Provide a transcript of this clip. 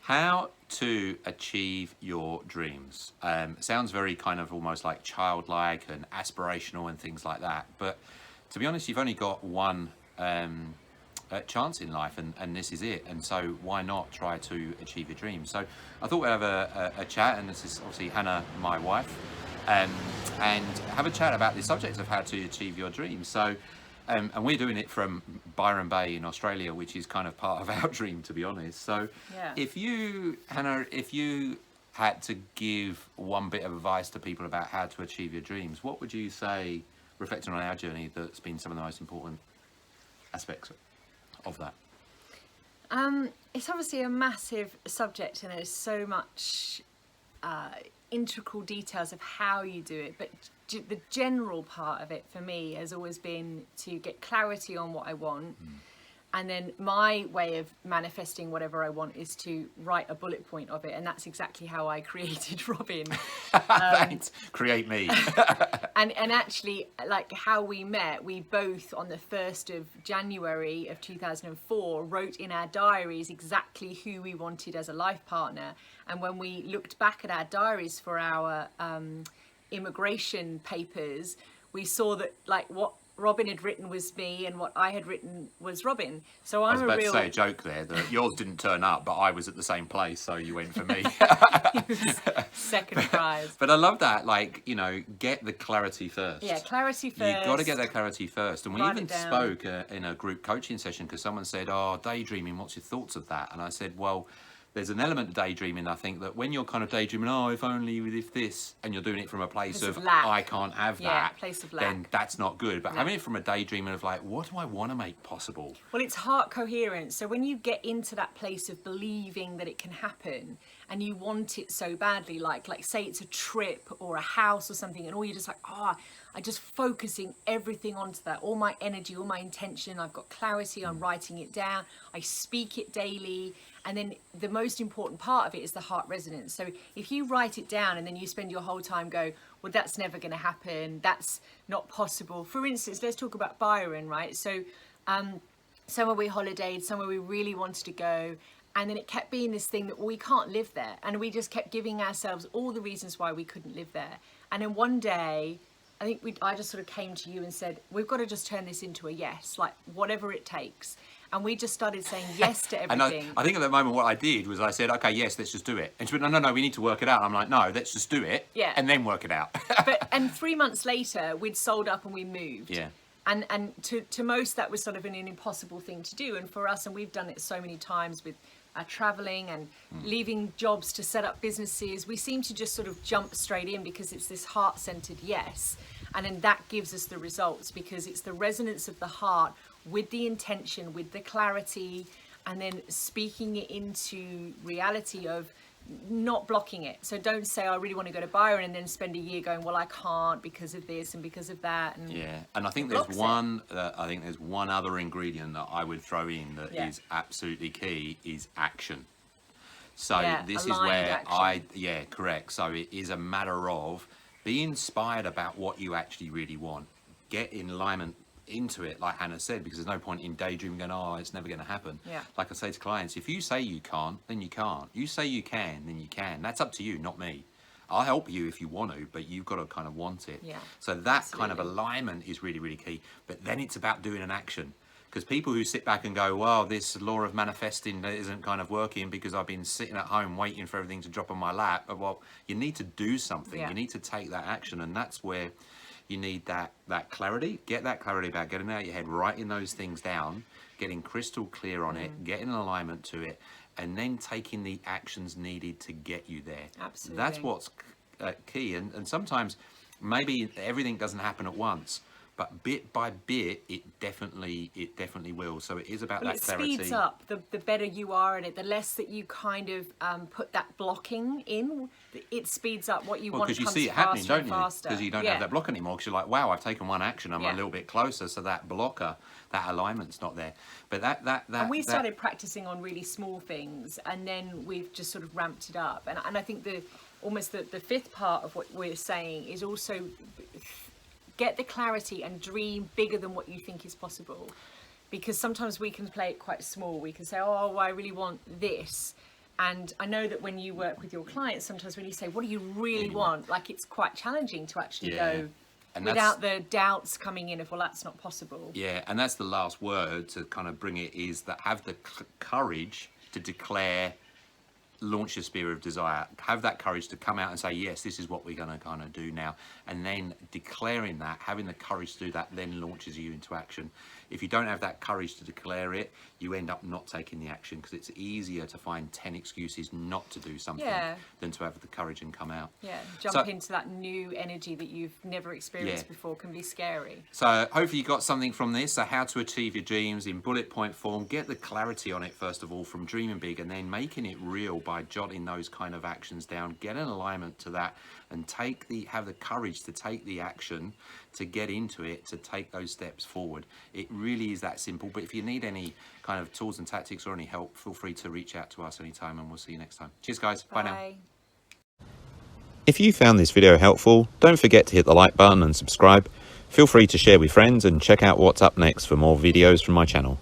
How to achieve your dreams. Sounds very kind of almost like childlike and aspirational and things like that. But to be honest, you've only got one chance in life, and this is it. And so why not try to achieve your dreams? So I thought we'd have a chat, and this is obviously Hannah, my wife, and have a chat about the subject of how to achieve your dreams. So and we're doing it from Byron Bay in Australia, which is kind of part of our dream, to be honest. So Yeah. if you, Hannah, if you had to give one bit of advice to people about how to achieve your dreams, what would you say, reflecting on our journey, that's been some of the most important aspects of that? It's obviously a massive subject, and there's so much integral details of how you do it, but the general part of it for me has always been to get clarity on what I want. And then my way of manifesting whatever I want is to write a bullet point of it, and that's exactly how I created Robin. Thanks. Create me. And actually, like how we met, we both on the 1st of January of 2004 wrote in our diaries exactly who we wanted as a life partner. And when we looked back at our diaries for our immigration papers, we saw that like what Robin had written was me and what I had written was Robin. So I was I'm about a real to say a joke there that yours didn't turn up, but I was at the same place, so you went for me. second prize. But I love that, like, you know, get the clarity first. Yeah, clarity first. You've got to get that clarity first. And we Write even it down. spoke in a group coaching session because someone said, oh, daydreaming, what's your thoughts of that? And I said, well, there's an element of daydreaming, I think, that when you're kind of daydreaming, oh, if only, if this, and you're doing it from a place of lack. I can't have that, place of then lack. that's not good. But having it from a daydreaming of like, what do I want to make possible? Well, it's heart coherence. So when you get into that place of believing that it can happen and you want it so badly, like say it's a trip or a house or something, and all you're just like, I'm just focusing everything onto that, all my energy, all my intention, I've got clarity, I'm writing it down, I speak it daily. And then the most important part of it is the heart resonance. So if you write it down and then you spend your whole time go, well, that's never going to happen, that's not possible. For instance, let's talk about Byron, right? So somewhere we holidayed, somewhere we really wanted to go, and then it kept being this thing that we can't live there. And we just kept giving ourselves all the reasons why we couldn't live there. And then one day, I think I just sort of came to you and said, we've got to just turn this into a yes, like whatever it takes. And we just started saying yes to everything. And I think at that moment what I did was I said, okay, yes, let's just do it. And she went, no, we need to work it out. I'm like, no, let's just do it. Yeah. And then work it out. And 3 months later, we'd sold up and we moved. Yeah. And to most, that was sort of an impossible thing to do. And for us, and we've done it so many times with traveling and leaving jobs to set up businesses, we seem to just sort of jump straight in because it's this heart-centered yes. And then that gives us the results because it's the resonance of the heart with the intention, with the clarity, and then speaking it into reality of not blocking it. So don't say, I really want to go to Byron, and then spend a year going, well, I can't because of this and because of that. And yeah, and I think there's one other ingredient that I would throw in that is absolutely key is action. So this is where action. Correct. So it is a matter of be inspired about what you actually really want. Get in alignment into it, like Hannah said, because there's no point in daydreaming going, oh, it's never going to happen. Yeah. Like I say to clients, if you say you can't, then you can't. You say you can, then you can. That's up to you, not me. I'll help you if you want to, but you've got to kind of want it. Yeah, so that kind of alignment is really, really key. But then it's about doing an action. Because people who sit back and go, well, this law of manifesting isn't kind of working because I've been sitting at home waiting for everything to drop on my lap. Well, you need to do something. Yeah. You need to take that action. And that's where you need that clarity. Get that clarity about getting out of your head, writing those things down, getting crystal clear on it, getting an alignment to it, and then taking the actions needed to get you there. Absolutely. That's what's key. And sometimes maybe everything doesn't happen at once, but bit by bit, it definitely will. So it is about that clarity. It speeds up. The better you are at it, the less that you kind of put that blocking in. It speeds up what you want. Because you comes see it happening, don't you? faster. Because you don't have that block anymore. Because you're like, wow, I've taken one action. I'm a little bit closer. So that blocker, that alignment's not there. But and we started practicing on really small things, and then we've just sort of ramped it up. And I think almost the fifth part of what we're saying is also get the clarity and dream bigger than what you think is possible. Because sometimes we can play it quite small. We can say, oh, I really want this. And I know that when you work with your clients, sometimes when you say, what do you really want? Like, it's quite challenging to actually go and without the doubts coming in of, well, that's not possible. Yeah, and that's the last word to kind of bring it, is that have the courage to declare, launch your sphere of desire. Have that courage to come out and say, yes, this is what we're going to kind of do now. And then declaring that, having the courage to do that, then launches you into action. If you don't have that courage to declare it, you end up not taking the action, because it's easier to find 10 excuses not to do something than to have the courage and come out. Yeah, jump into that new energy that you've never experienced before can be scary. So hopefully you got something from this. So how to achieve your dreams in bullet point form. Get the clarity on it, first of all, from dreaming big, and then making it real by jotting those kind of actions down. Get an alignment to that, and have the courage to take the action, to get into it, to take those steps forward. It really is that simple. But if you need any kind of tools and tactics or any help, feel free to reach out to us anytime, and we'll see you next time. Cheers, guys. Bye now. If you found this video helpful, don't forget to hit the like button and subscribe. Feel free to share with friends, and check out what's up next for more videos from my channel.